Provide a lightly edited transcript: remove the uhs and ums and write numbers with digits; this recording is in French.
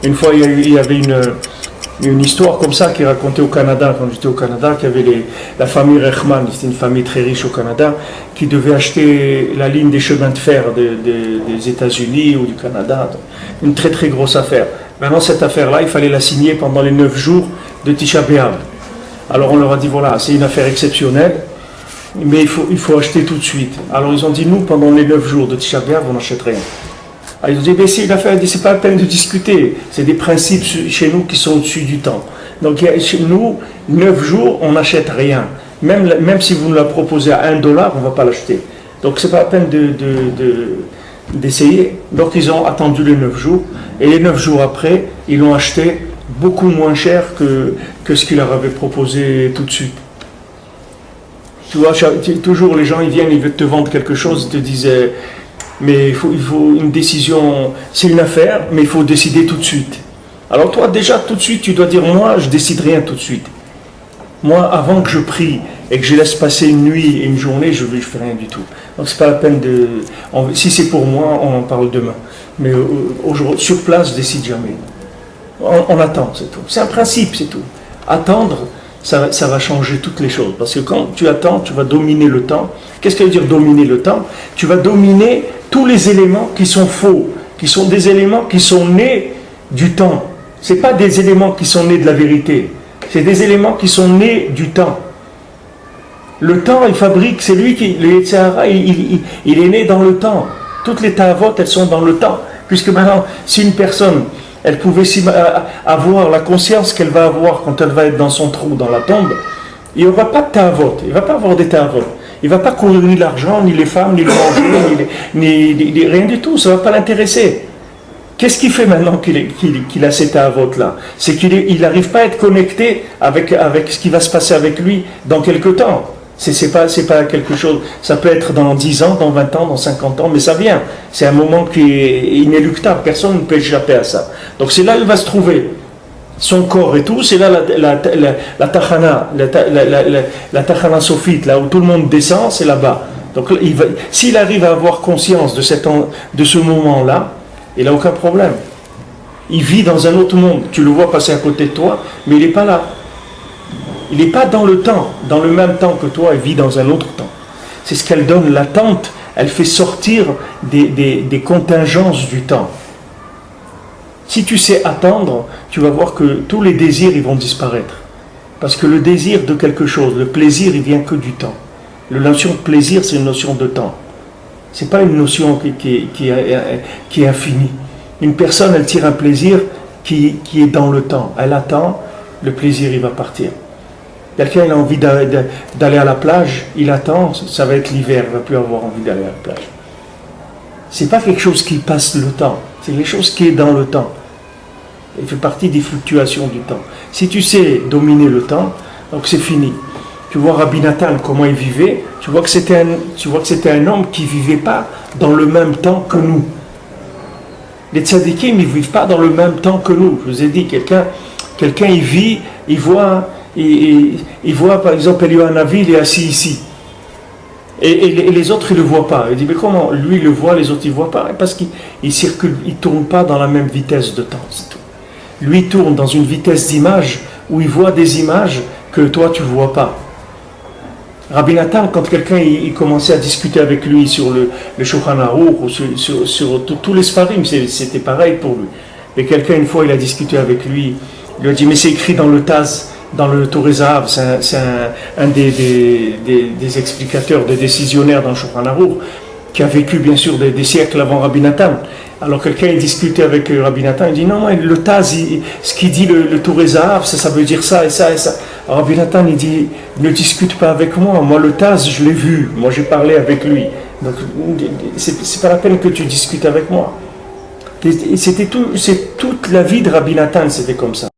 Une fois, il y avait une histoire comme ça qui est racontée au Canada, quand j'étais au Canada, qu'il y avait la famille Rechman, c'était une famille très riche au Canada, qui devait acheter la ligne des chemins de fer des États-Unis ou du Canada. Une très très grosse affaire. Maintenant, cette affaire-là, il fallait la signer pendant les 9 jours de Tisha B'Av. Alors on leur a dit, voilà, c'est une affaire exceptionnelle, mais il faut acheter tout de suite. Alors ils ont dit, nous, pendant les 9 jours de Tisha B'Av, on n'achète rien. Alors, ils ont dit, mais c'est une affaire, c'est pas la peine de discuter. C'est des principes chez nous qui sont au-dessus du temps. Donc chez nous, 9 jours, on n'achète rien. Même si vous nous la proposez à $1, on ne va pas l'acheter. Donc c'est pas la peine d'essayer. Donc ils ont attendu les 9 jours. Et les 9 jours après, ils l'ont acheté beaucoup moins cher que ce qu'ils leur avaient proposé tout de suite. Tu vois, toujours les gens, ils viennent, ils veulent te vendre quelque chose, ils te disent... mais il faut une décision, c'est une affaire, mais il faut décider tout de suite. Alors toi, déjà, tout de suite, tu dois dire, moi, je décide rien tout de suite. Moi, avant que je prie et que je laisse passer une nuit et une journée, je ne fais rien du tout. Donc c'est pas la peine de... si c'est pour moi, on en parle demain. Mais aujourd'hui, sur place, je décide jamais. On attend, c'est tout. C'est un principe, c'est tout. Attendre, ça va changer toutes les choses. Parce que quand tu attends, tu vas dominer le temps. Qu'est-ce que veut dire dominer le temps? Tu vas dominer tous les éléments qui sont faux, qui sont des éléments qui sont nés du temps. Ce n'est pas des éléments qui sont nés de la vérité. C'est des éléments qui sont nés du temps. Le temps, il fabrique, c'est lui qui... Le Yetzirah, il est né dans le temps. Toutes les ta'avot, elles sont dans le temps. Puisque maintenant, si une personne... elle pouvait avoir la conscience qu'elle va avoir quand elle va être dans son trou, dans la tombe, il n'y aura pas de ta'avot, il ne va pas avoir des ta'avot. Il ne va pas courir ni l'argent, ni les femmes, ni le manger, ni rien du tout, ça ne va pas l'intéresser. Qu'est-ce qu'il fait maintenant qu'il a ces ta'avot-là? C'est qu'il n'arrive pas à être connecté avec ce qui va se passer avec lui dans quelque temps. C'est pas quelque chose, ça peut être dans 10 ans, dans 20 ans, dans 50 ans, mais ça vient. C'est un moment qui est inéluctable, personne ne peut échapper à ça. Donc c'est là où il va se trouver. Son corps et tout, c'est là la tachana, la tachana sophite, là où tout le monde descend, c'est là-bas. Donc s'il arrive à avoir conscience de ce moment-là, il n'a aucun problème. Il vit dans un autre monde. Tu le vois passer à côté de toi, mais il n'est pas là. Il n'est pas dans le temps, dans le même temps que toi, il vit dans un autre temps. C'est ce qu'elle donne, l'attente, elle fait sortir des contingences du temps. Si tu sais attendre, tu vas voir que tous les désirs ils vont disparaître. Parce que le désir de quelque chose, le plaisir, il vient que du temps. La notion de plaisir, c'est une notion de temps. Ce n'est pas une notion qui est infinie. Une personne, elle tire un plaisir qui est dans le temps. Elle attend, le plaisir, il va partir. Quelqu'un il a envie d'aller à la plage, il attend, ça va être l'hiver, il ne va plus avoir envie d'aller à la plage. Ce n'est pas quelque chose qui passe le temps, c'est quelque chose qui est dans le temps. Il fait partie des fluctuations du temps. Si tu sais dominer le temps, donc c'est fini. Tu vois Rabbi Nathan, comment il vivait, tu vois que c'était un homme qui ne vivait pas dans le même temps que nous. Les tzadikim, ils ne vivent pas dans le même temps que nous. Je vous ai dit, quelqu'un il vit, il voit par exemple Eliyahu il est assis ici et les autres ils ne le voient pas. Il dit mais comment lui il le voit, les autres ils ne voient pas? Parce qu'il circule, il ne tourne pas dans la même vitesse de temps, c'est tout. Lui il tourne dans une vitesse d'image où il voit des images que toi tu ne vois pas. Rabbi Nathan, quand quelqu'un il commençait à discuter avec lui sur le Shulchan Aruch ou sur tous les Sfarim, c'était pareil pour lui. Et quelqu'un une fois il a discuté avec lui, il lui a dit mais c'est écrit dans le Taz, dans le Torah Zahav, c'est un des explicateurs, des décisionnaires dans le Shulchan Aruch, qui a vécu bien sûr des siècles avant Rabbi Nathan. Alors quelqu'un discutait avec Rabbi Nathan, il dit non, le Taz, ce qu'il dit le Torah Zahav, ça veut dire ça et ça et ça. Alors Rabbi Nathan il dit ne discute pas avec moi le Taz je l'ai vu, moi j'ai parlé avec lui. Donc c'est pas la peine que tu discutes avec moi. C'est toute la vie de Rabbi Nathan, c'était comme ça.